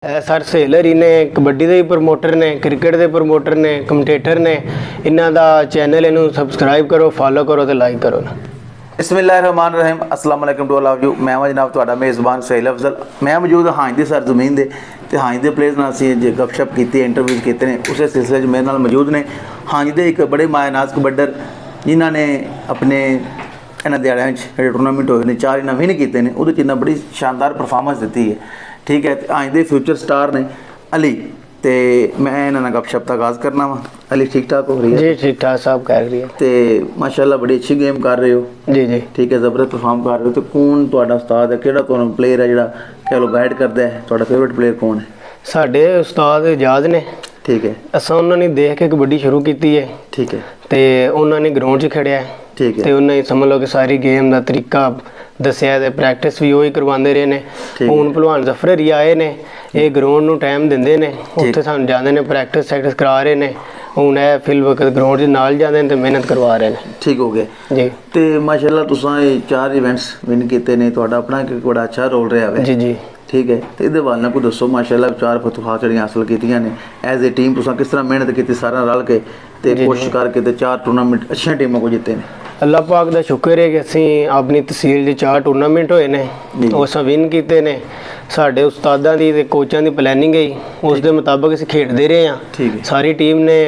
Sir seller ही ने कबड्डी के promoter ने क्रिकेट के प्रमोटर ने कमेंटेटर ने इन्हों का चैनल इनू सबसक्राइब करो फॉलो करो तो लाइक करो ना। बिस्मिल्लाहिर्रहमानिर्रहीम अस्सलाम वालेकुम टू ऑल ऑफ यू। मैं जनाब तुहाडा मेज़बान सुहेल अफजल। मैं मौजूद हांज दी सर जमीन दे ते हांज दे प्लेस नाल असीं गपशप की इंटरव्यूज़ किए ने उस सिलसिले मेरे नाल मौजूद ने हांज दे एक बड़े मायनाज कबड्डर जिन्हों ने अपने इन्होंने दिहाड़ियां जो टूर्नामेंट होए ने 4 इन्हें विन किए हैं वो इन्हें बड़ी शानदार परफॉर्मेंस दी है। ठीक है, हांज दे फ्यूचर स्टार ने अली तो मैं इन्होंने गपशप का आगाज़ करना वा। अली ठीक ठाक हो रही है? जी ठीक ठाक साहब कह रही है। तो माशाल्लाह बड़ी अच्छी गेम कर रहे हो। जी जी ठीक है, ज़बरदस्त परफॉर्म कर रहे हो। तो कौन तुहाडा उस्ताद है, किहड़ा तुहानू प्लेयर है जिहड़ा कह लो गाइड करता है? तुहाडा फेवरेट प्लेयर कौन है? साडे उस्ताद एजाज ने। ठीक है, असां उन्होंने देख के कबड्डी शुरू की है। ठीक है, तो उन्होंने ग्राउंड 'च खड़िया है। ठीक है, तो उन्हें समझ लो कि सारी गेम का तरीका दसिया है। प्रैक्टिस भी वही करवाते रहे हैं। हूँ भलवान जफर हरी आए ने, ये ग्राउंड में टाइम देंगे ने, उत्थे सानू जाते हैं प्रैक्टिस सैक्टिस करा रहे हैं। हूँ है फिल वक्त ग्राउंड नाल जाते हैं तो मेहनत करवा रहे हैं। ठीक हो गया जी। तो माशाल्लाह तुसां 4 इवेंट्स विन किए ने, तुहाडा अपना एक बड़ा अच्छा रोल रहा है। जी जी ठीक है, तो ये वाल कोई दसो माशाल्लाह 4 फतूहात जड़ियां हासिल कीतियां ने एज ए टीम तुसां किस तरह मेहनत की सारा रल के ते कोशिश करके ते 4 टूर्नामेंट अच्छी टीमों को जीते ने? अल्लाह पाक का शुक्र है कि असी अपनी तहसील 4 टूर्नामेंट होए ने वो अस विन किए ने। साढ़े उस्तादां दी ते कोचां दी प्लैनिंग गई उस दे मुताबिक असी खेडदे रहे हैं। ठीक है, सारी टीम ने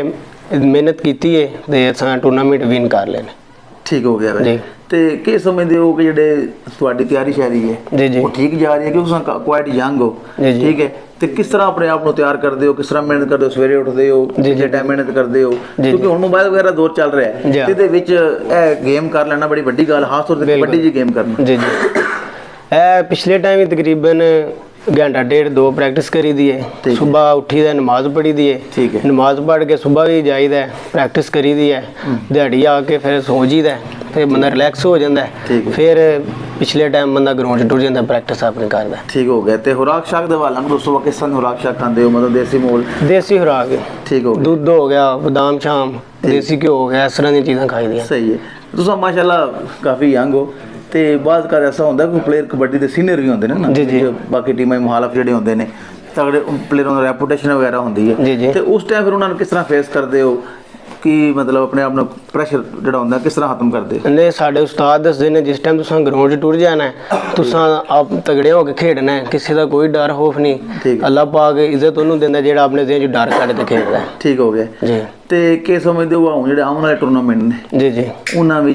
मेहनत की है ते असां टूर्नामेंट विन कर लेने। ठीक हो गया जी। तो कि समझते हो कि जिहड़े तैयारी शैरी है जी जी वो ठीक जा रही है क्योंकि तुम क्वाइट यंग हो? जी जी ठीक है, तो किस तरह अपने आप को तैयार करते हो, किस तरह मेहनत करते हो? सवेरे उठते हो, किस टाइम मेहनत करते हो? क्योंकि हुण मोबाइल वगैरह दौर चल रहा है जी। ते विच गेम कर लेना बड़ी वड्डी गल, खास तौर पर कबड्डी जी गेम करना। जी जी पिछले टाइम ही तकरीबन घंटा डेढ़ 2 प्रैक्टिस करी दी है। सुबह उठी है नमाज पढ़ी दी है। ठीक है, नमाज पढ़ के सुबह भी जाइदा है, प्रैक्टिस करी दी है, दिहाड़ी आके फिर सो जीदा है, फिर बंदा रिलैक्स हो जाता है। फिर पिछले टाइम बंदा ग्राउंड टुर जाता प्रैक्टिस अपनी करता है। ठीक हो गया। तो खुराक शाक दे वाला दोस्तों किस तरह खुराक शाक खाते हो? मतलब देसी मोल देसी खुराक है। ठीक हो गया, दुध हो गया, बादाम शाम, देसी घ्यो हो गया, इस तरह की चीज़ां खाई दियां। सही है। तुम माशाल्लाह काफ़ी यंग हो तो बाद कर ऐसा होंगे कोई प्लेयर कबड्डी के सीनियर भी होंगे ना जी जी बाकी टीमें मुहालफ जो होंगे ने तगड़े प्लेयरों की रेपूटेशन वगैरह होंगी है। जी जी तो उस टाइम फिर उन्होंने किस तरह फेस करते हो कि मतलब अपने आप प्रेशर जो होंगे किस तरह खत्म करते हो? ने साढ़े उस्ताद दसदे ने जिस टाइम तुसां ग्राउंड टुर जाना है तुसां आप तगड़े होकर खेडना है, किसी का कोई डर खौफ नहीं। अल्लाह पाक इज्जत उन्होंने देंदा जेड़ा अपने ज़हन च डर कढ के खेलदा है। ठीक हो गया जी। तो कि समझते हो हूँ जो आने वाले टूर्नामेंट ने जी जी उन्होंने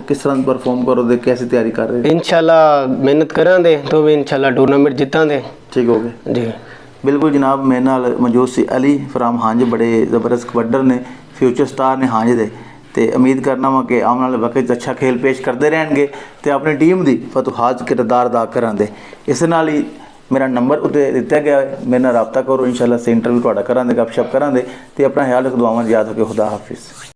किस तरह परफॉर्म करो दे, कैसी तैयारी कर रहे हो? इंशाल्लाह मेहनत करांदे तो भी इंशाल्लाह टूर्नामेंट जितांदे। ठीक हो गया जी बिल्कुल जनाब। मेरे नाल मौजूद सी अली फ्राम हांज, बड़े ज़बरदस्त कबड्डर ने, फ्यूचर स्टार ने हांज दे। तो उम्मीद करना वा कि आने वाले वक्त अच्छा खेल पेश करते रहेंगे तो अपनी टीम की फतूहात किरदार अदा करांदे। इस नाल ही मेरा नंबर उत्ते दिता गया है, मेरे नाल राबता करो। इंशाल्लाह से इंटरव्यू तुहाडा करांदे, गपशप करांदे। तो अपना ख्याल रखो, दुआवां याद रखो। खुदा हाफिज़।